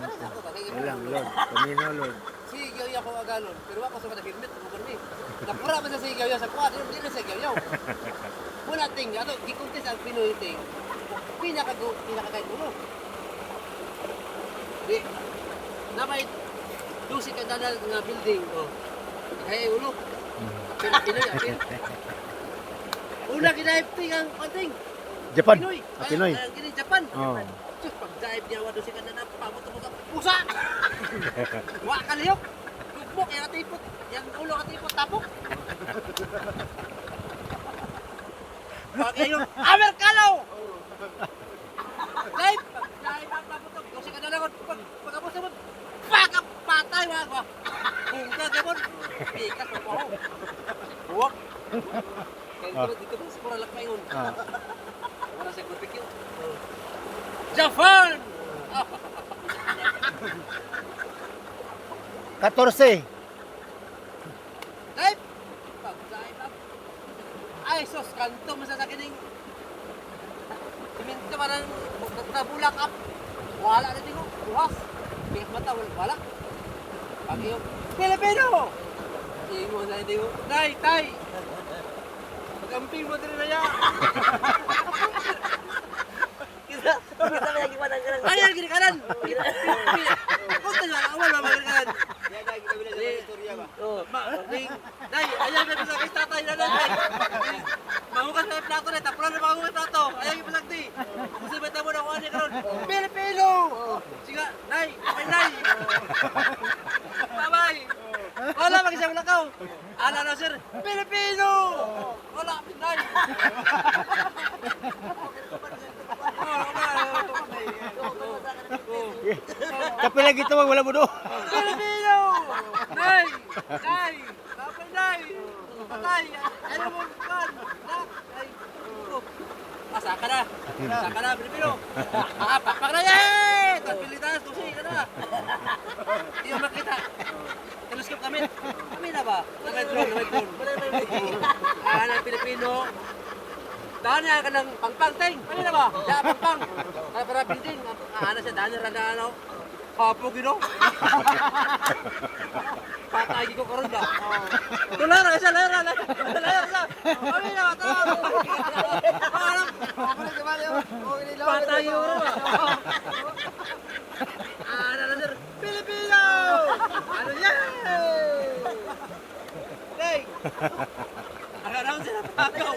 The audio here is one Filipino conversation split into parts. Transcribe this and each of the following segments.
Walang Lord. Kamino Lord. Sigaw ya ko agalon. Pero ako sa kada helmet mo ni. Napura man sa sigaw ya sa kwad, di na sigaw ya. Muna ting ato gikuntis ang Pinoy ting. Pinaka kay ulo. Di. Namay dusi ka dala nga building oh. Kay ulo. Pinoy atin. Una kinaipting ang pating. Japan. Pinoy. Pinoy. Kini Japan. Oh. Sus, pag-dive niya, wado si kanana, pamot-mot ang pusa! Wa ka liyok! Lugmok, yung katipot, yung ulo katipot, tapok! Pag yung Amerikano! Dive! Dive ang pamutog, yung si kanana ko, pag-abot-abot, pakap! Patay, wag! Bungka, gabon! Ikat, pagpaho! Buwak! Kaya dito ba, siguro lang paingon. Wala sa barbecue. Japan! 14. Dive! Pag-dive up. Ay, sos, kanto masasakining. Siminto parang nabulak up. Wala na din ko. Buhas. Biyak mata, wala. Pag yung Pilipino! Ingo na hindi ko. Tay, tay! Pag-amping mo din na yan. Ano yung gini kanan? Kung tayo, awal ba mga kanan? Nay, ayaw na sa kay tatay na nay. Mahukas na yung plato na, tapulan na mahukas yung plato. Ayaw yung pasagdi. Gusto ba tamo na kung ano yung karon? Pilipino! Siga, nay, okay nay. Babay! Wala, mag-isang lakaw. Ala na sir, Pilipino! Wala, pinay! Kapila gitu wag wala mo do. Pilipino! Nay! Nay! Tapay nay! Patay! Ano mo kan? Nak! Ay! Saka na! Saka na, Pilipino! Pakpak na yan! Tapilitas, tusi ka na! Hindi mo makita. Teleskop kami. Kami na ba? Namay drone. Ng Pilipino. Daan niya ka ng pangpang, ting. Kami na ba? Ya, pangpang. Para building. Siya, daan niya randa, ano? Hapog, you know? Patay ko karon ba? Tulara ka siya, layar na. Kami na ba? Patay ko rin ba? Ano na, sir? Pilipino! Ano yan? Hey! Akala ko sila pagaw.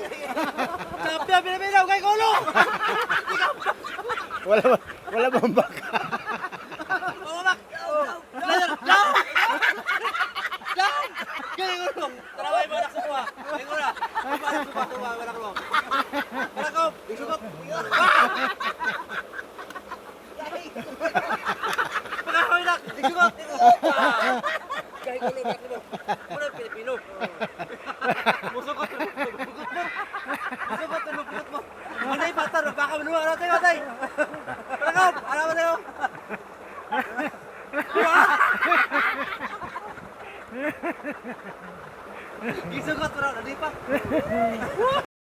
Kampiyan, Pilipino, kay Kulo! Wala bang baka. Bumabak! Layar! Down! Down! Kay Kulo! Taraway mo anak sa kuha. Kay Kulo! Tuba, anak mo. Anak ko! Sugok! Pagkakoy nak! Sugok! Kay Kulo, bakit mo? Muna Pilipino. Musukot mo. Manay patar, baka manuha na tayo, tay. Pagkakoy! Alam mo tayo! Gisugot mo na, nalipak.